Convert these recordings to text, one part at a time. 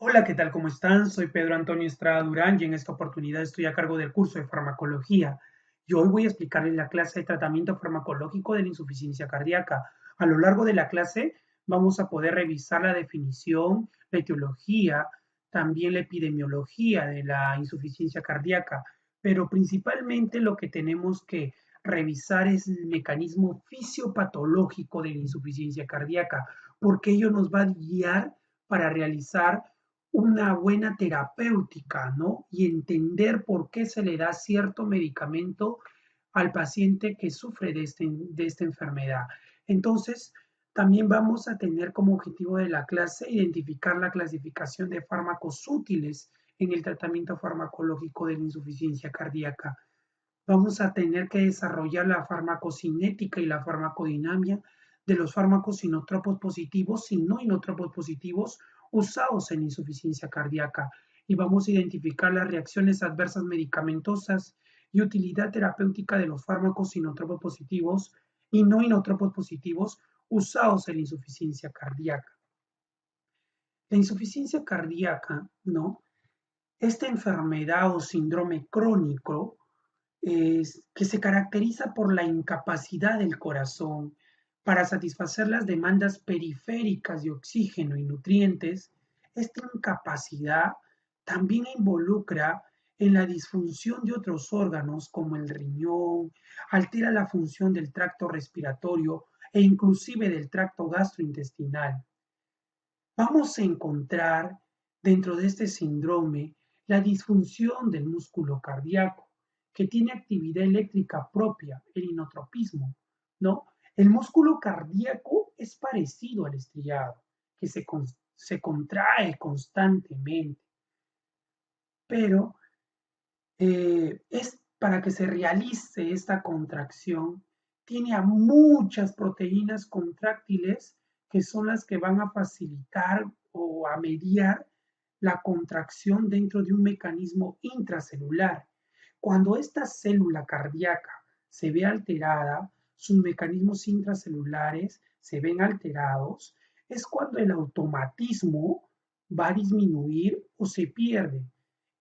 Hola, ¿qué tal? ¿Cómo están? Soy Pedro Antonio Estrada Durán y en esta oportunidad estoy a cargo del curso de farmacología. Y hoy voy a explicarles la clase de tratamiento farmacológico de la insuficiencia cardíaca. A lo largo de la clase vamos a poder revisar la definición, la etiología, también la epidemiología de la insuficiencia cardíaca, pero principalmente lo que tenemos que revisar es el mecanismo fisiopatológico de la insuficiencia cardíaca, porque ello nos va a guiar para realizar una buena terapéutica, ¿no? Y entender por qué se le da cierto medicamento al paciente que sufre de esta enfermedad. Entonces, también vamos a tener como objetivo de la clase identificar la clasificación de fármacos útiles en el tratamiento farmacológico de la insuficiencia cardíaca. Vamos a tener que desarrollar la farmacocinética y la farmacodinamia de los fármacos sinotropos positivos y no inotropos positivos usados en insuficiencia cardíaca. Y vamos a identificar las reacciones adversas medicamentosas y utilidad terapéutica de los fármacos sinotropos positivos y no inotropos positivos usados en insuficiencia cardíaca. La insuficiencia cardíaca, ¿no? Esta enfermedad o síndrome crónico que se caracteriza por la incapacidad del corazón para satisfacer las demandas periféricas de oxígeno y nutrientes. Esta incapacidad también involucra en la disfunción de otros órganos como el riñón, altera la función del tracto respiratorio e inclusive del tracto gastrointestinal. Vamos a encontrar dentro de este síndrome la disfunción del músculo cardíaco, que tiene actividad eléctrica propia, el inotropismo, ¿no? El músculo cardíaco es parecido al estriado, que se contrae constantemente, pero es para que se realice esta contracción, tiene a muchas proteínas contráctiles que son las que van a facilitar o a mediar la contracción dentro de un mecanismo intracelular. Cuando esta célula cardíaca se ve alterada, sus mecanismos intracelulares se ven alterados, es cuando el automatismo va a disminuir o se pierde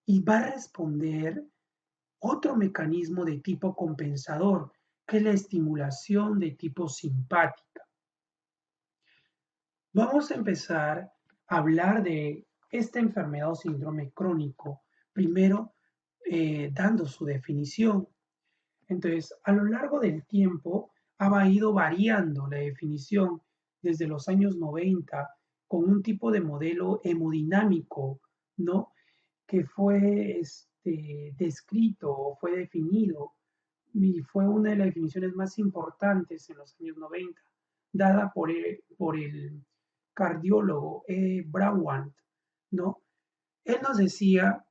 y va a responder otro mecanismo de tipo compensador, que es la estimulación de tipo simpática. Vamos a empezar a hablar de esta enfermedad o síndrome crónico, primero dando su definición. Entonces, a lo largo del tiempo ha ido variando la definición desde los años 90 con un tipo de modelo hemodinámico, ¿no? Que fue descrito, fue definido y fue una de las definiciones más importantes en los años 90, dada por el cardiólogo Brawant, ¿no? Él nos decía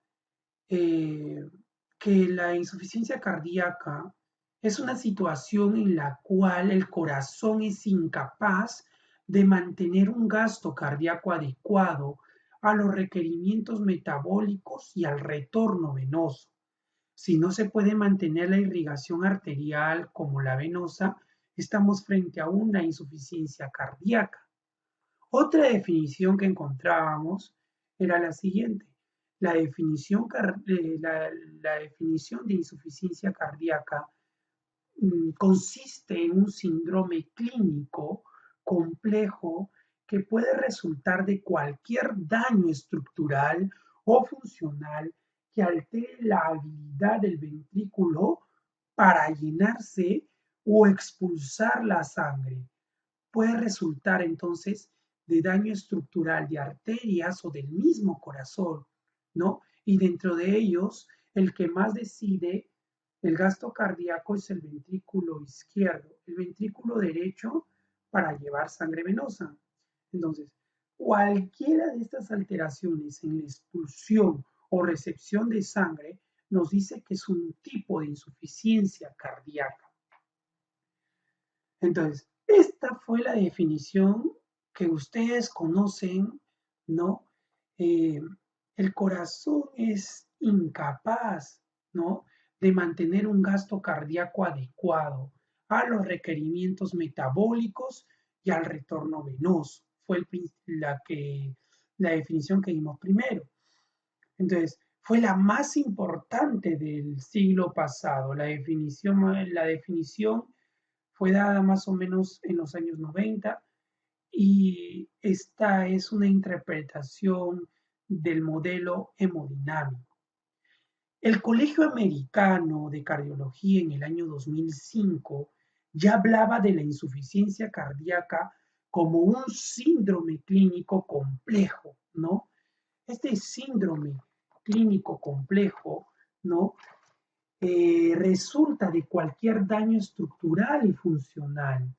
eh, que la insuficiencia cardíaca es una situación en la cual el corazón es incapaz de mantener un gasto cardíaco adecuado a los requerimientos metabólicos y al retorno venoso. Si no se puede mantener la irrigación arterial como la venosa, estamos frente a una insuficiencia cardíaca. Otra definición que encontrábamos era la siguiente. La definición, la definición de insuficiencia cardíaca consiste en un síndrome clínico complejo que puede resultar de cualquier daño estructural o funcional que altere la habilidad del ventrículo para llenarse o expulsar la sangre. Puede resultar entonces de daño estructural de arterias o del mismo corazón, ¿no? Y dentro de ellos, el que más decide el gasto cardíaco es el ventrículo izquierdo, el ventrículo derecho para llevar sangre venosa. Entonces, cualquiera de estas alteraciones en la expulsión o recepción de sangre nos dice que es un tipo de insuficiencia cardíaca. Entonces, esta fue la definición que ustedes conocen, ¿no? Eh, el corazón es incapaz, ¿no? De mantener un gasto cardíaco adecuado a los requerimientos metabólicos y al retorno venoso. Fue la que la definición que dimos primero. Entonces, fue la más importante del siglo pasado. La definición fue dada más o menos en los años 90 y esta es una interpretación del modelo hemodinámico. El Colegio Americano de Cardiología en el año 2005 ya hablaba de la insuficiencia cardíaca como un síndrome clínico complejo, ¿no? Este síndrome clínico complejo, ¿no? Resulta de cualquier daño estructural y funcional,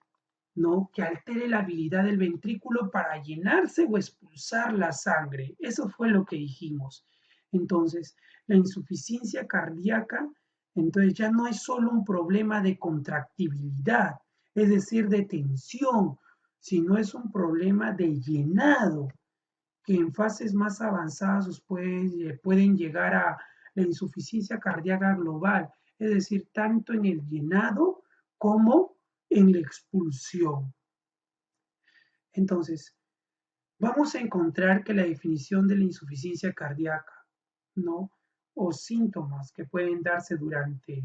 ¿no? Que altere la habilidad del ventrículo para llenarse o expulsar la sangre. Eso fue lo que dijimos. Entonces, la insuficiencia cardíaca, entonces ya no es solo un problema de contractibilidad, es decir, de tensión, sino es un problema de llenado, que en fases más avanzadas pueden llegar a la insuficiencia cardíaca global, es decir, tanto en el llenado como en la expulsión. Entonces, vamos a encontrar que la definición de la insuficiencia cardíaca, ¿no? O síntomas que pueden darse durante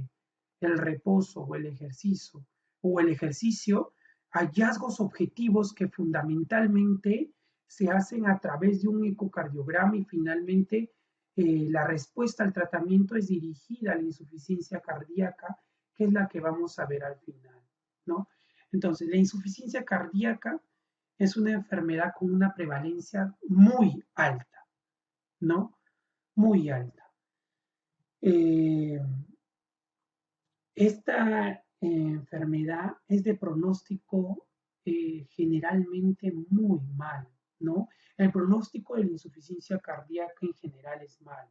el reposo o el ejercicio, hallazgos objetivos que fundamentalmente se hacen a través de un ecocardiograma y finalmente la respuesta al tratamiento es dirigida a la insuficiencia cardíaca, que es la que vamos a ver al final, ¿no? Entonces, la insuficiencia cardíaca es una enfermedad con una prevalencia muy alta, ¿no? Muy alta. Eh, esta enfermedad es de pronóstico generalmente muy mal, ¿no? El pronóstico de la insuficiencia cardíaca en general es malo.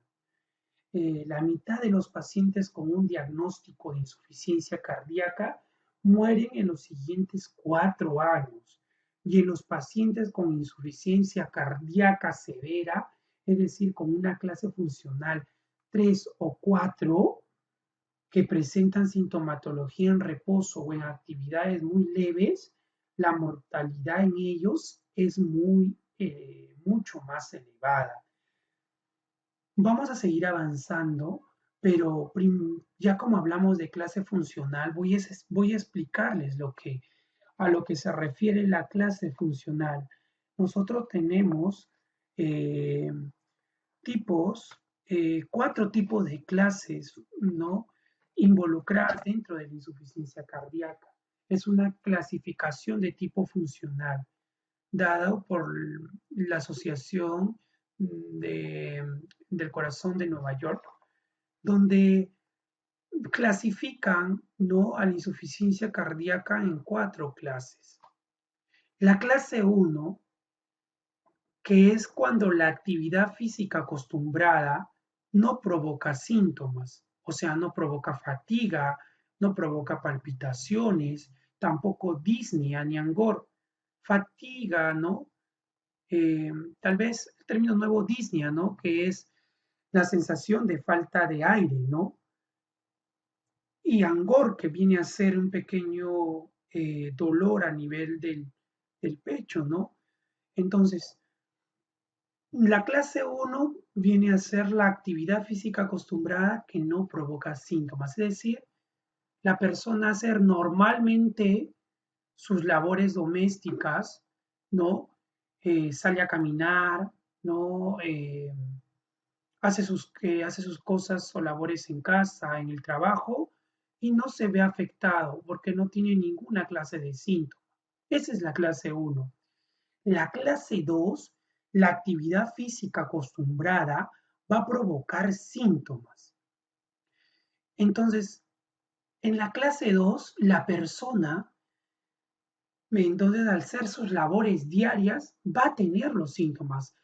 La mitad de los pacientes con un diagnóstico de insuficiencia cardíaca mueren en los siguientes 4 años. Y en los pacientes con insuficiencia cardíaca severa, es decir, con una clase funcional 3 o 4, que presentan sintomatología en reposo o en actividades muy leves, la mortalidad en ellos es mucho más elevada. Vamos a seguir avanzando, pero ya como hablamos de clase funcional, voy a explicarles a lo que se refiere la clase funcional. Nosotros tenemos eh, tipos, 4 tipos de clases, ¿no? Involucradas dentro de la insuficiencia cardíaca. Es una clasificación de tipo funcional dado por la Asociación del Corazón de Nueva York, donde clasifican, ¿no?, a la insuficiencia cardíaca en 4 clases. La clase 1, que es cuando la actividad física acostumbrada no provoca síntomas, o sea, no provoca fatiga, no provoca palpitaciones, tampoco disnea ni angor. Fatiga, ¿no? Tal vez el término nuevo disnea, ¿no? Que es la sensación de falta de aire, ¿no? Y angor, que viene a ser un pequeño dolor a nivel del pecho, ¿no? Entonces, la clase 1 viene a ser la actividad física acostumbrada que no provoca síntomas, es decir, la persona hacer normalmente sus labores domésticas, ¿no? Sale a caminar, ¿no? Hace sus cosas o labores en casa, en el trabajo, y no se ve afectado porque no tiene ninguna clase de síntoma. Esa es la clase 1. La clase 2, la actividad física acostumbrada va a provocar síntomas. Entonces, en la clase 2, la persona, entonces al hacer sus labores diarias, va a tener los síntomas.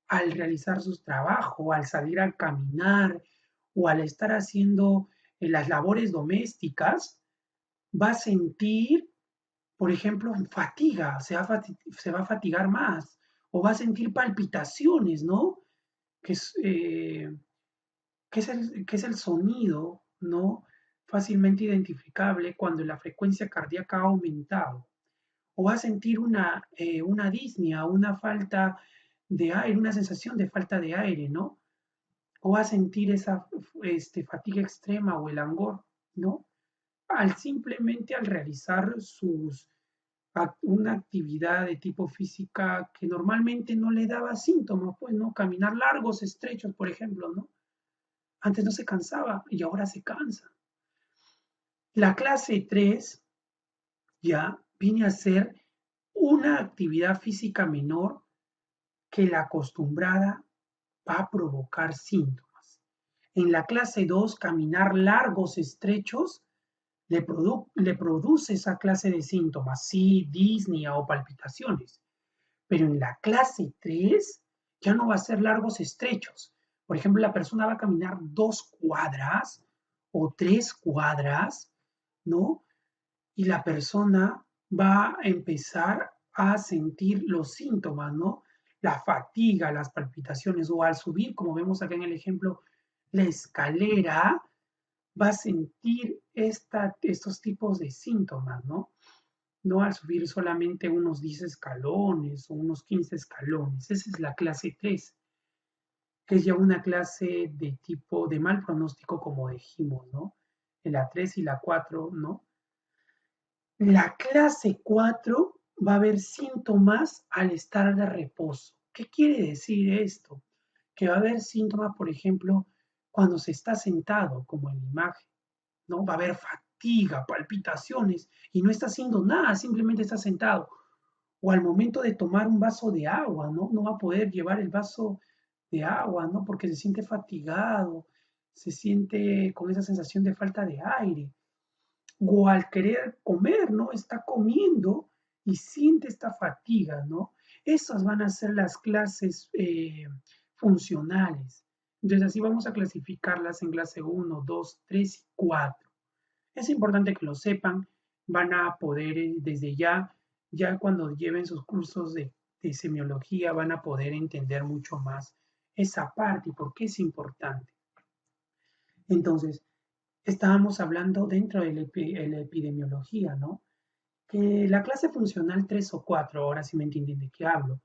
Al realizar su trabajo, al salir a caminar o al estar haciendo las labores domésticas, va a sentir, por ejemplo, fatiga, se va a fatigar más o va a sentir palpitaciones, ¿no? Que es, eh, que es el sonido, ¿no? Fácilmente identificable cuando la frecuencia cardíaca ha aumentado. O va a sentir una disnea, una falta de aire, una sensación de falta de aire, ¿no? O a sentir esa fatiga extrema o el angor, ¿no? Al realizar una actividad de tipo física que normalmente no le daba síntomas, pues, ¿no? Caminar largos, estrechos, por ejemplo, ¿no? Antes no se cansaba y ahora se cansa. La clase 3 ya viene a ser una actividad física menor que la acostumbrada va a provocar síntomas. En la clase 2, caminar largos, estrechos, le produce esa clase de síntomas, sí, disnea o palpitaciones. Pero en la clase 3 ya no va a ser largos, estrechos. Por ejemplo, la persona va a caminar 2 cuadras o 3 cuadras, ¿no? Y la persona va a empezar a sentir los síntomas, ¿no? La fatiga, las palpitaciones, o al subir, como vemos acá en el ejemplo, la escalera, va a sentir estos tipos de síntomas, ¿no? No al subir solamente unos 10 escalones o unos 15 escalones. Esa es la clase 3, que es ya una clase de tipo de mal pronóstico, como dijimos, ¿no? En la 3 y la 4, ¿no? La clase 4 va a haber síntomas al estar de reposo. ¿Qué quiere decir esto? Que va a haber síntomas, por ejemplo, cuando se está sentado, como en la imagen, ¿no? Va a haber fatiga, palpitaciones y no está haciendo nada, simplemente está sentado. O al momento de tomar un vaso de agua, ¿no? No va a poder llevar el vaso de agua, ¿no? Porque se siente fatigado, se siente con esa sensación de falta de aire o al querer comer, ¿no? Está comiendo y siente esta fatiga, ¿no? Esas van a ser las clases funcionales. Entonces así vamos a clasificarlas en clase 1, 2, 3 y 4. Es importante que lo sepan, van a poder desde ya cuando lleven sus cursos de semiología, van a poder entender mucho más esa parte y por qué es importante. Entonces, estábamos hablando dentro de la epidemiología, ¿no? Que la clase funcional 3 o 4, ahora sí me entienden de qué hablo,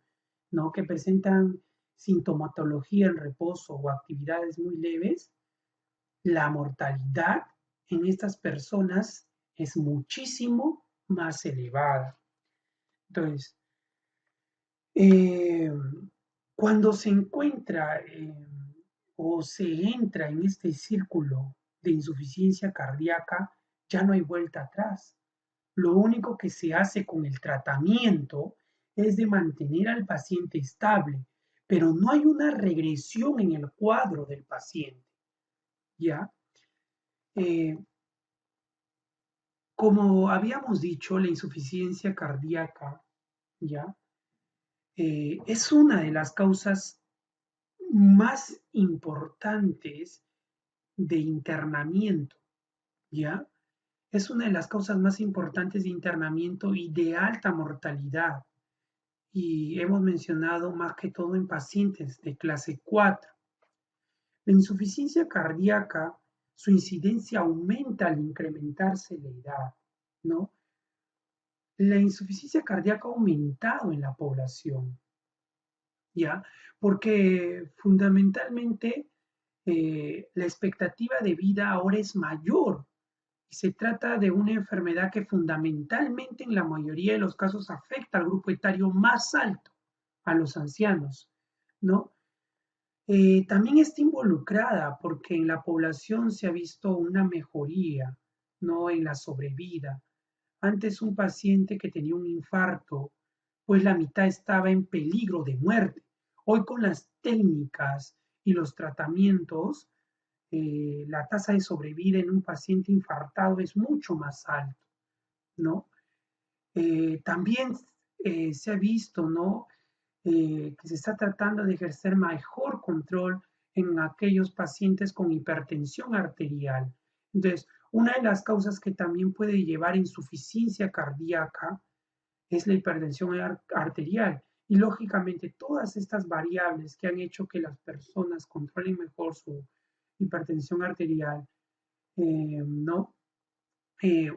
¿no? Que presentan sintomatología en reposo o actividades muy leves, la mortalidad en estas personas es muchísimo más elevada. Entonces, eh, cuando se encuentra o se entra en este círculo de insuficiencia cardíaca, ya no hay vuelta atrás. Lo único que se hace con el tratamiento es de mantener al paciente estable, pero no hay una regresión en el cuadro del paciente. ¿Ya? Eh, Como habíamos dicho, la insuficiencia cardíaca, ¿ya? Es una de las causas más importantes de internamiento, ¿ya? Es una de las causas más importantes de internamiento y de alta mortalidad. Y hemos mencionado más que todo en pacientes de clase 4. La insuficiencia cardíaca, su incidencia aumenta al incrementarse la edad, ¿no? La insuficiencia cardíaca ha aumentado en la población, ¿ya? Porque fundamentalmente la expectativa de vida ahora es mayor y se trata de una enfermedad que fundamentalmente en la mayoría de los casos afecta al grupo etario más alto, a los ancianos, ¿no? También está involucrada porque en la población se ha visto una mejoría, ¿no? En la sobrevida. Antes un paciente que tenía un infarto, pues la mitad estaba en peligro de muerte. Hoy con las técnicas y los tratamientos, la tasa de sobrevida en un paciente infartado es mucho más alto, ¿no? También se ha visto, ¿no? Que se está tratando de ejercer mejor control en aquellos pacientes con hipertensión arterial. Entonces, una de las causas que también puede llevar a insuficiencia cardíaca es la hipertensión arterial. Y lógicamente todas estas variables que han hecho que las personas controlen mejor su hipertensión arterial, ¿no?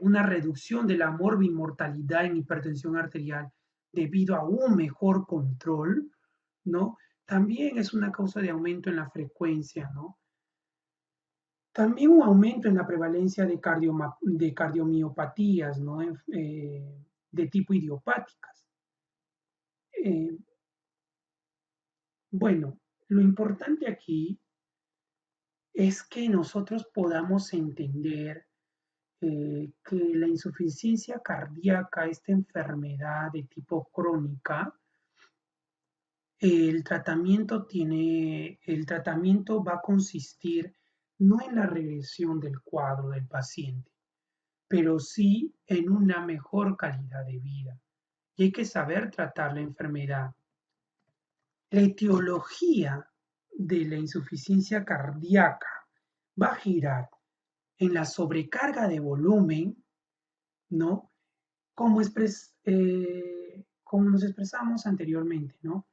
Una reducción de la morbimortalidad en hipertensión arterial debido a un mejor control, ¿no? También es una causa de aumento en la frecuencia, ¿no? También un aumento en la prevalencia de cardiomiopatías, ¿no? De tipo idiopáticas. Eh, bueno, lo importante aquí es que nosotros podamos entender que la insuficiencia cardíaca, esta enfermedad de tipo crónica, el tratamiento va a consistir no en la regresión del cuadro del paciente, pero sí en una mejor calidad de vida. Y hay que saber tratar la enfermedad. La etiología de la insuficiencia cardíaca va a girar en la sobrecarga de volumen, ¿no? Como nos expresamos anteriormente, ¿no?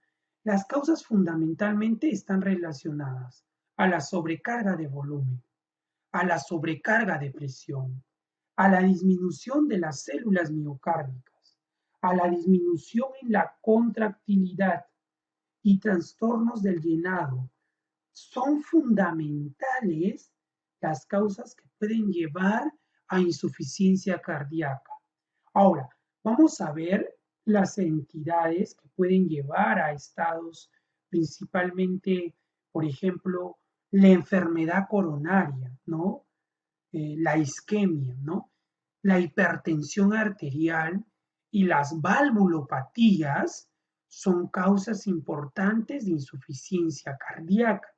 Las causas fundamentalmente están relacionadas a la sobrecarga de volumen, a la sobrecarga de presión, a la disminución de las células miocárdicas, a la disminución en la contractilidad y trastornos del llenado. Son fundamentales las causas que pueden llevar a insuficiencia cardíaca. Ahora, vamos a ver las entidades que pueden llevar a estados, principalmente, por ejemplo, la enfermedad coronaria, ¿no? La isquemia, ¿no? La hipertensión arterial y las valvulopatías son causas importantes de insuficiencia cardíaca.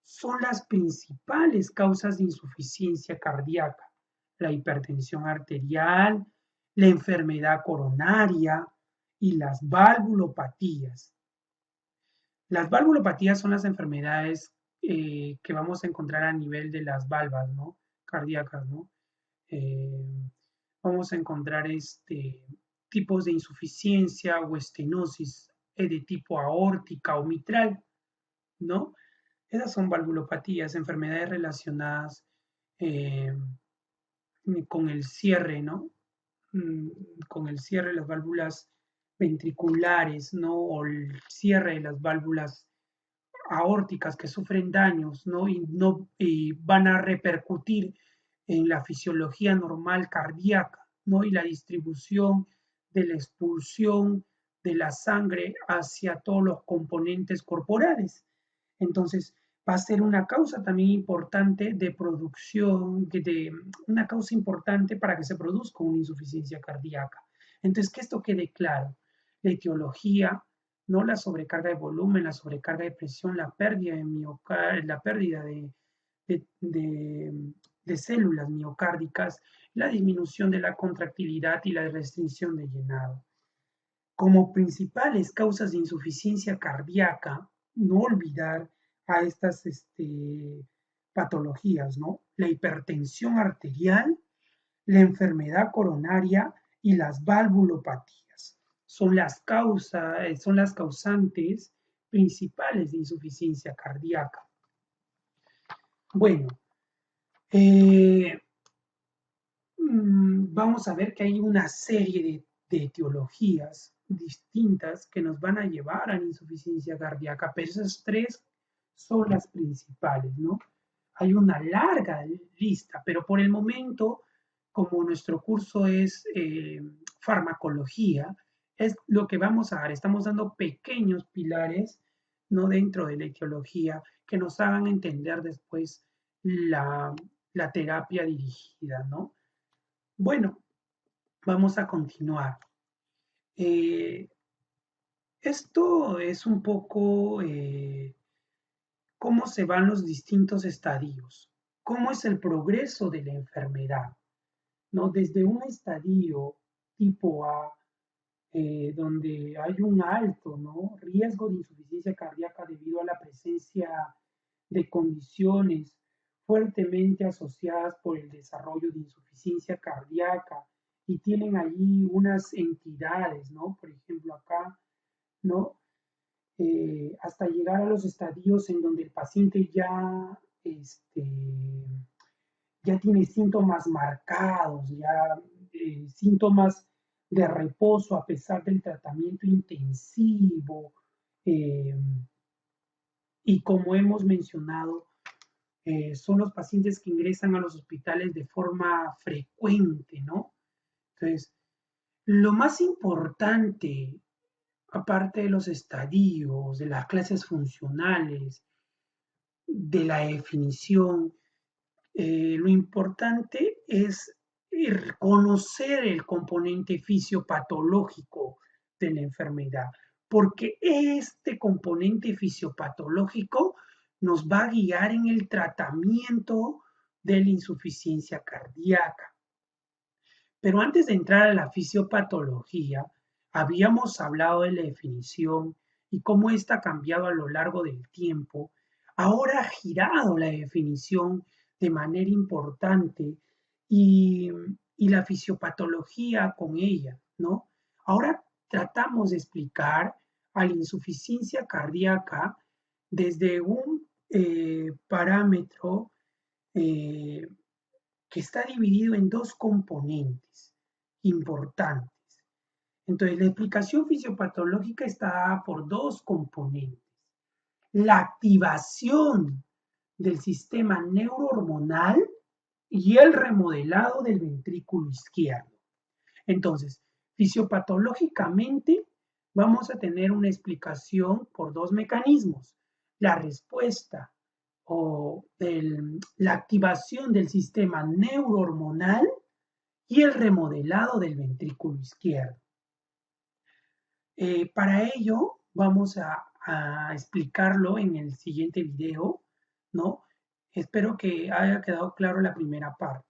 Son las principales causas de insuficiencia cardíaca. La hipertensión arterial, la enfermedad coronaria y las valvulopatías. Las valvulopatías son las enfermedades que vamos a encontrar a nivel de las valvas, ¿no? Cardíacas, ¿no? Eh, Vamos a encontrar tipos de insuficiencia o estenosis de tipo aórtica o mitral, ¿no? Esas son valvulopatías, enfermedades relacionadas eh, con el cierre, ¿no? Mm, con el cierre de las válvulas ventriculares, ¿no? O el cierre de las válvulas aórticas que sufren daños, ¿no? Y van a repercutir en la fisiología normal cardíaca, ¿no? Y la distribución de la expulsión de la sangre hacia todos los componentes corporales. Entonces, va a ser una causa también importante de producción, una causa importante para que se produzca una insuficiencia cardíaca. Entonces, que esto quede claro. La etiología, no la sobrecarga de volumen, la sobrecarga de presión, la pérdida de la pérdida de, de, de células miocárdicas, la disminución de la contractilidad y la restricción de llenado. Como principales causas de insuficiencia cardíaca, no olvidar a estas patologías, ¿no? La hipertensión arterial, la enfermedad coronaria y las valvulopatías. Son las causantes principales de insuficiencia cardíaca. Bueno, eh, vamos a ver que hay una serie de etiologías distintas que nos van a llevar a la insuficiencia cardíaca, pero esas tres son las principales, ¿no? Hay una larga lista, pero por el momento, como nuestro curso es farmacología, es lo que vamos a dar. Estamos dando pequeños pilares, ¿no? Dentro de la etiología que nos hagan entender después la, la terapia dirigida, ¿no? Bueno, vamos a continuar. Eh, Esto es un poco cómo se van los distintos estadios, cómo es el progreso de la enfermedad, ¿no? Desde un estadio tipo A, donde hay un alto, ¿no? Riesgo de insuficiencia cardíaca debido a la presencia de condiciones fuertemente asociadas por el desarrollo de insuficiencia cardíaca y tienen allí unas entidades, ¿no? Por ejemplo, acá, ¿no? Hasta llegar a los estadios en donde el paciente ya tiene síntomas marcados, ya síntomas de reposo a pesar del tratamiento intensivo, eh, y como hemos mencionado, son los pacientes que ingresan a los hospitales de forma frecuente, ¿no? Entonces, lo más importante, aparte de los estadios, de las clases funcionales, de la definición, lo importante es conocer el componente fisiopatológico de la enfermedad, porque este componente fisiopatológico nos va a guiar en el tratamiento de la insuficiencia cardíaca. Pero antes de entrar a la fisiopatología, habíamos hablado de la definición y cómo ésta ha cambiado a lo largo del tiempo. Ahora ha girado la definición de manera importante y, y la fisiopatología con ella, ¿no? Ahora tratamos de explicar a la insuficiencia cardíaca desde un parámetro eh, que está dividido en dos componentes importantes. Entonces, la explicación fisiopatológica está dada por dos componentes. La activación del sistema neurohormonal y el remodelado del ventrículo izquierdo. Entonces, fisiopatológicamente vamos a tener una explicación por dos mecanismos. La respuesta o la activación del sistema neurohormonal y el remodelado del ventrículo izquierdo. Para ello vamos a explicarlo en el siguiente video, ¿no? Espero que haya quedado claro la primera parte.